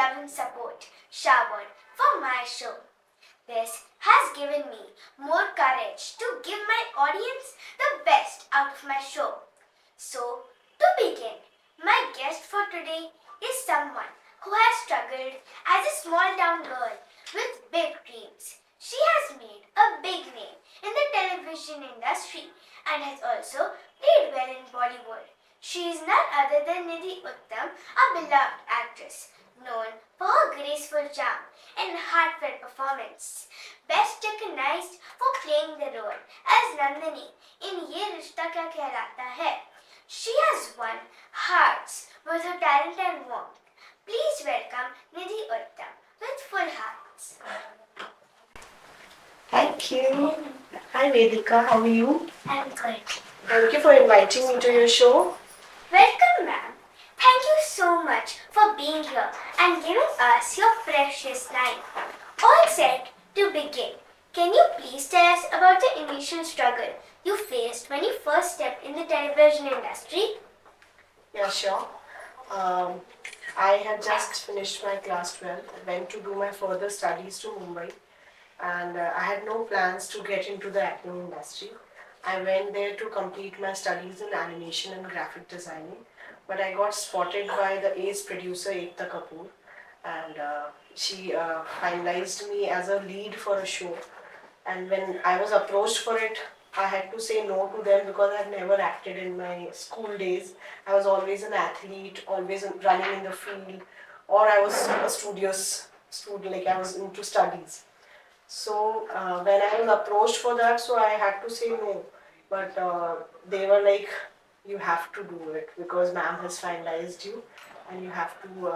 love and support showered for my show. This has given me more courage to give my audience the best out of my show. So, to begin, my guest for today is someone who has struggled as a small town girl with big dreams. She has made a big name in the television industry and has also played well in Bollywood. She is none other than Nidhi Uttam, a beloved actress, known for her graceful charm and heartfelt performance. Best recognized for playing the role as Nandini in Ye Rishta Kya Hai. She has won hearts with her talent and warmth. Please welcome Nidhi Uttam with full hearts. Thank you. Hi Vedicaa, how are you? I'm good. Thank you for inviting me to your show. Welcome, ma'am. Thank you so much for being here and giving us your precious time. All set to begin. Can you please tell us about the initial struggle you faced when you first stepped in the television industry? Yeah, sure. I had just finished my class 12, went to do my further studies to Mumbai, and I had no plans to get into the acting industry. I went there to complete my studies in animation and graphic designing, but I got spotted by the ace producer Ekta Kapoor, and she finalized me as a lead for a show. And when I was approached for it, I had to say no to them because I've never acted in my school days. I was always an athlete, always running in the field, or I was a studious student, like I was into studies. So when I was approached for that, so I had to say no. But they were like, you have to do it because ma'am has finalized you and you have to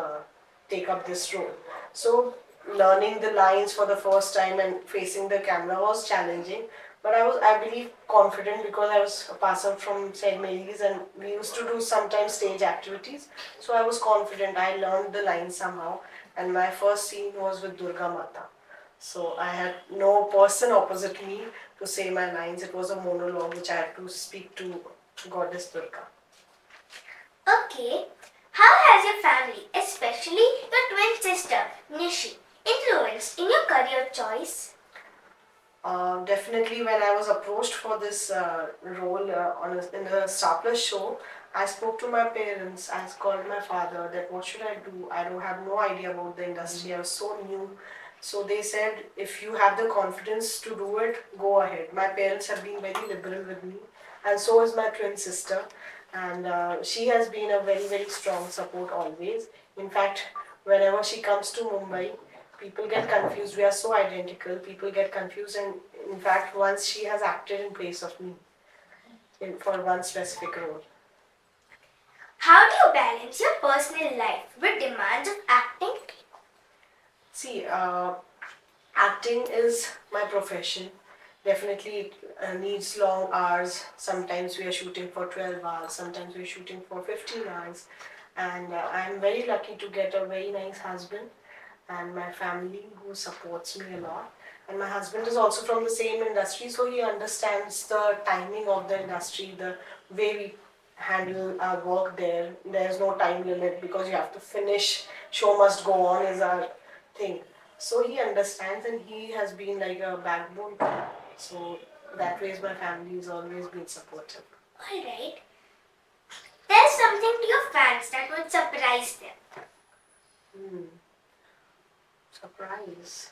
take up this role. So learning the lines for the first time and facing the camera was challenging. But I was, I believe, confident because I was a pass out from St. Mary's and we used to do sometimes stage activities. So I was confident. I learned the lines somehow. And my first scene was with Durga Mata. So I had no person opposite me to say my lines. It was a monologue which I had to speak to Goddess Durga. Okay. How has your family, especially your twin sister, Nishi, influenced in your career choice? Definitely, when I was approached for this role in the Star Plus show, I spoke to my parents. I called my father that what should I do? I don't have no idea about the industry. I was so new. So they said, if you have the confidence to do it, go ahead. My parents have been very liberal with me, and so is my twin sister. And she has been a very, very strong support always. In fact, whenever she comes to Mumbai, people get confused. We are so identical. People get confused, and in fact, once she has acted in place of me for one specific role. How do you balance your personal life with demands of acting? See, acting is my profession. Definitely, it needs long hours. Sometimes we are shooting for 12 hours, sometimes we are shooting for 15 hours. And I'm very lucky to get a very nice husband and my family who supports me a lot. And my husband is also from the same industry, so he understands the timing of the industry, the way we handle our work there. There's no time limit because you have to finish, show must go on is our thing. So he understands and he has been like a backbone to me. So that way my family has always been supportive. Alright. Tell something to your fans that would surprise them. Surprise.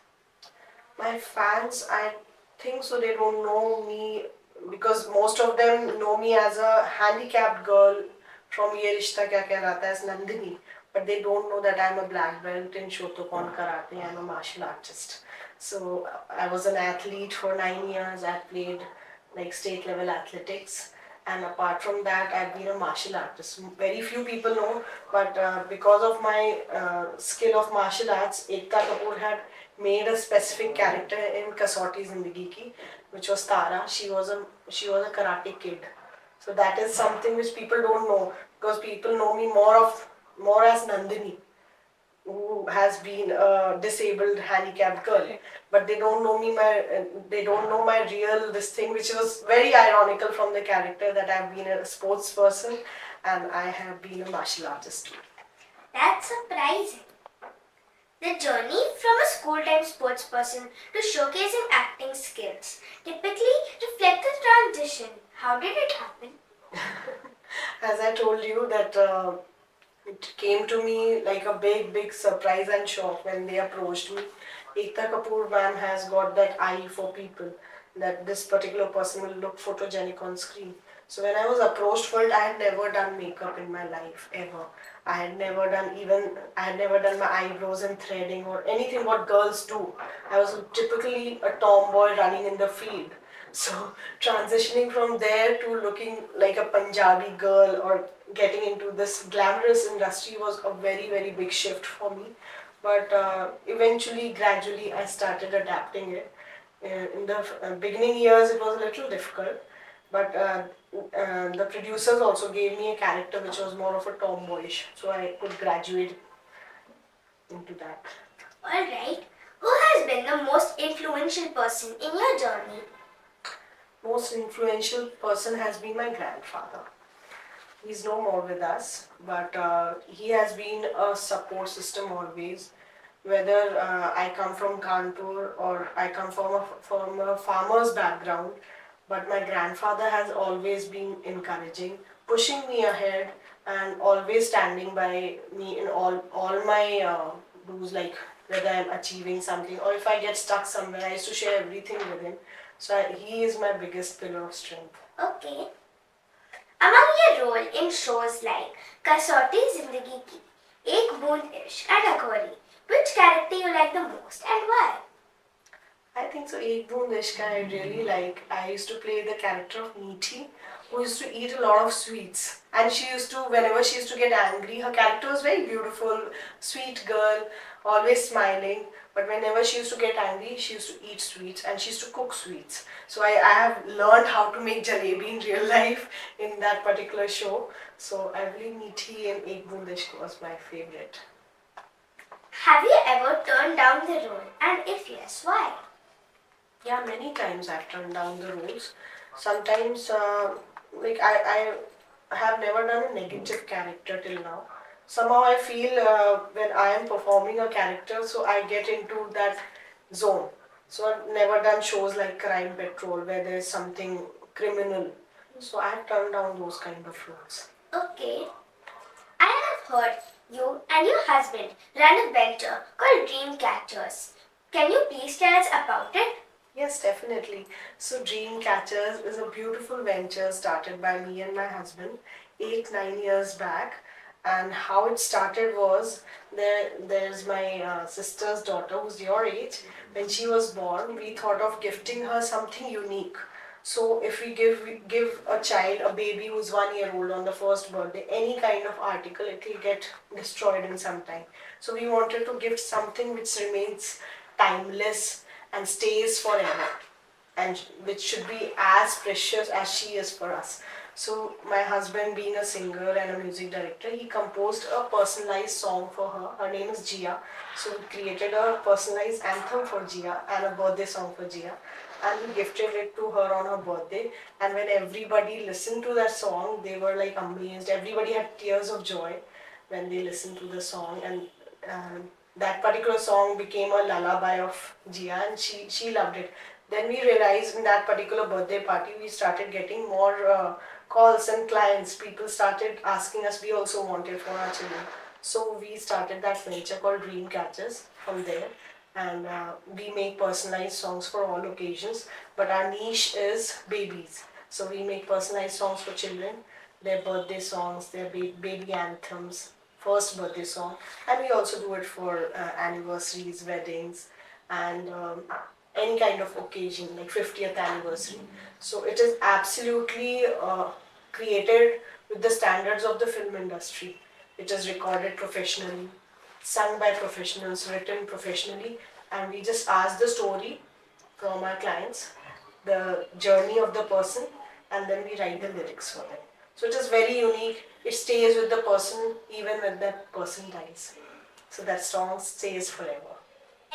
My fans, I think so they don't know me because most of them know me as a handicapped girl from Ye Rishta Kya as Nandini. But they don't know that I'm a black belt in Shotokan Karate. I'm a martial artist. So I was an athlete for 9 years. I played like state level athletics. And apart from that, I've been a martial artist. Very few people know, but because of my skill of martial arts, Ekta Kapoor had made a specific character in Kasauti Zindagi Ki, which was Tara. She was a karate kid. So that is something which people don't know because people know me more as Nandini, who has been a disabled, handicapped girl, but they don't know me. They don't know my real this thing, which was very ironical from the character that I've been a sports person and I have been a martial artist too. That's surprising. The journey from a school-time sports person to showcasing acting skills typically reflects the transition. How did it happen? As I told you that it came to me like a big surprise and shock when they approached me. Ekta Kapoor ma'am has got that eye for people, that this particular person will look photogenic on screen. So when I was approached for it, I had never done makeup in my life ever. I had never done my eyebrows and threading or anything what girls do. I was typically a tomboy running in the field. So transitioning from there to looking like a Punjabi girl or getting into this glamorous industry was a very big shift for me. But eventually, gradually, I started adapting it. In the beginning years, it was a little difficult, but the producers also gave me a character which was more of a tomboyish, so I could graduate into that. Alright, who has been the most influential person in your journey? Most influential person has been my grandfather. He's no more with us, but he has been a support system always. Whether I come from Kanpur or I come from a farmer's background, but my grandfather has always been encouraging, pushing me ahead, and always standing by me in all my do's, like whether I'm achieving something or if I get stuck somewhere. I used to share everything with him. So he is my biggest pillar of strength. Okay. Among your role in shows like Kasauti Zindagi Ki, Ek Boond Ishq and Aghori, which character you like the most and why? I think so. Ek Boond Ishq I really like. I used to play the character of Nidhi, who used to eat a lot of sweets. And she used to, whenever she used to get angry, her character was very beautiful, sweet girl, always smiling. But whenever she used to get angry, she used to eat sweets and she used to cook sweets. So I have learned how to make jalebi in real life in that particular show. So I believe Nidhi and Ek Boond Ishq was my favorite. Have you ever turned down the role? And if yes, why? Yeah, many times I've turned down the roles. Sometimes, like I have never done a negative character till now. Somehow I feel when I am performing a character, so I get into that zone. So I've never done shows like Crime Patrol where there's something criminal. So I've turned down those kind of roles. Okay. I have heard you and your husband run a venture called Dream Catchers. Can you please tell us about it? Yes, definitely. So Dream Catchers is a beautiful venture started by me and my husband 8-9 years back. And how it started was there's my sister's daughter who's your age. When she was born, we thought of gifting her something unique. So if we give a child, a baby who's 1 year old on the first birthday, any kind of article, it will get destroyed in some time. So we wanted to gift something which remains timeless and stays forever, and which should be as precious as she is for us. So my husband, being a singer and a music director, he composed a personalized song for her. Her name is Jia. So we created a personalized anthem for Jia and a birthday song for Jia. And we gifted it to her on her birthday. And when everybody listened to that song, they were like amazed. Everybody had tears of joy when they listened to the song. And that particular song became a lullaby of Jia, and she loved it. Then we realized in that particular birthday party, we started getting more calls and clients. People started asking us, we also want it for our children. So we started that venture called Dream Catchers from there. And we make personalized songs for all occasions. But our niche is babies. So we make personalized songs for children, their birthday songs, their baby anthems, first birthday song. And we also do it for anniversaries, weddings, and any kind of occasion like 50th anniversary. So it is absolutely created with the standards of the film industry. It is recorded professionally, sung by professionals, written professionally, and we just ask the story from our clients, the journey of the person, and then we write the lyrics for them. So it is very unique. It stays with the person even when that person dies. So that song stays forever.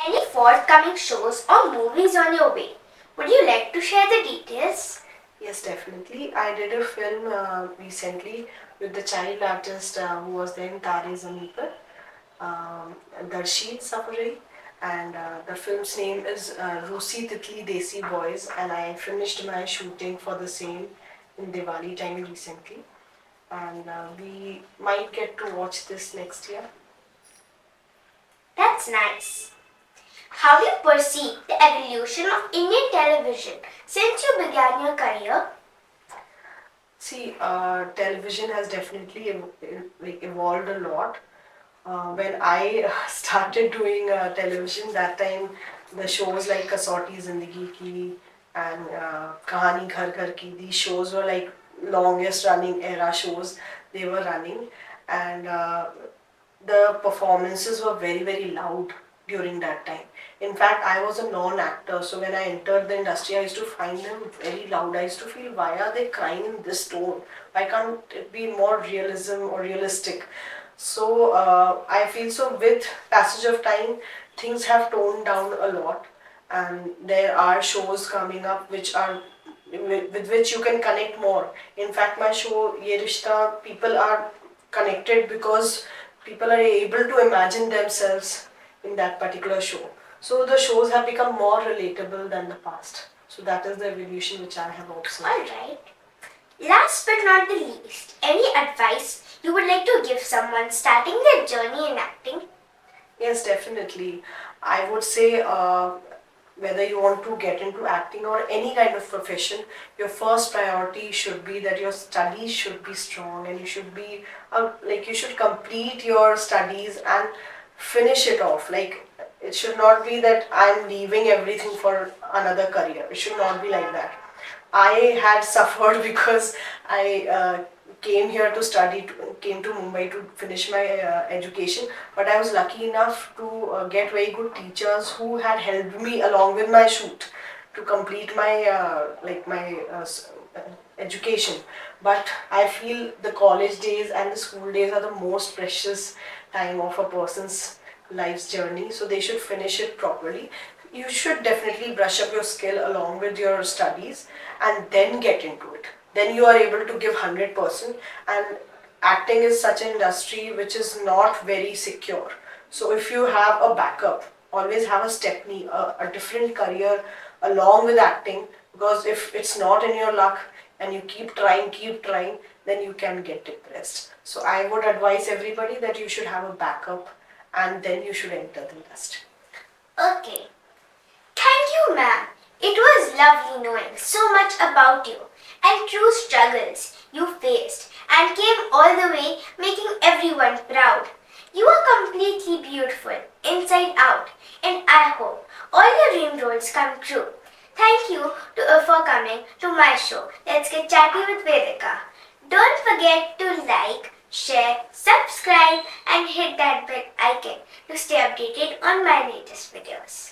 Any forthcoming shows or movies on your way? Would you like to share the details? Yes, definitely. I did a film recently with the child artist who was there in Tare Zameen Par. Darsheen Safari, and the film's name is Rusi Titli Desi Boys, and I finished my shooting for the same in Diwali time recently, and we might get to watch this next year. That's nice. How do you perceive the evolution of Indian television since you began your career? See, television has definitely evolved a lot. When I started doing television, that time the shows like Kasauti Zindagi Ki and Kahani Ghar Ghar Ki, these shows were like longest running era shows they were running, and the performances were very very loud during that time. In fact, I was a non-actor, so when I entered the industry, I used to find them very loud. I used to feel, why are they crying in this tone? Why can't it be more realism or realistic? So I feel so with passage of time, things have toned down a lot, and there are shows coming up which are with which you can connect more. In fact, my show Ye Rishta, people are connected because people are able to imagine themselves in that particular show. So the shows have become more relatable than the past. So that is the evolution which I have observed. Alright. Last but not the least, any advice you would like to give someone starting their journey in acting? Yes, definitely. I would say whether you want to get into acting or any kind of profession, your first priority should be that your studies should be strong, and you should be you should complete your studies and finish it off. Like, it should not be that I'm leaving everything for another career. It should not be like that. I had suffered because I came here to study, came to Mumbai to finish my education, but I was lucky enough to get very good teachers who had helped me along with my shoot to complete my education. But I feel the college days and the school days are the most precious time of a person's life's journey, so they should finish it properly. You should definitely brush up your skill along with your studies and then get into it. Then you are able to give 100%, and acting is such an industry which is not very secure. So if you have a backup, always have a stepney, a different career along with acting, because if it's not in your luck and you keep trying, then you can get depressed. So I would advise everybody that you should have a backup and then you should enter the industry. Okay. Thank you, ma'am. It was lovely knowing so much about you and true struggles you faced and came all the way, making everyone proud. You are completely beautiful, inside out, and I hope all your dream roles come true. Thank you for coming to my show. Let's Get Chatty with Vedicaa. Don't forget to like, share, subscribe, and hit that bell icon to stay updated on my latest videos.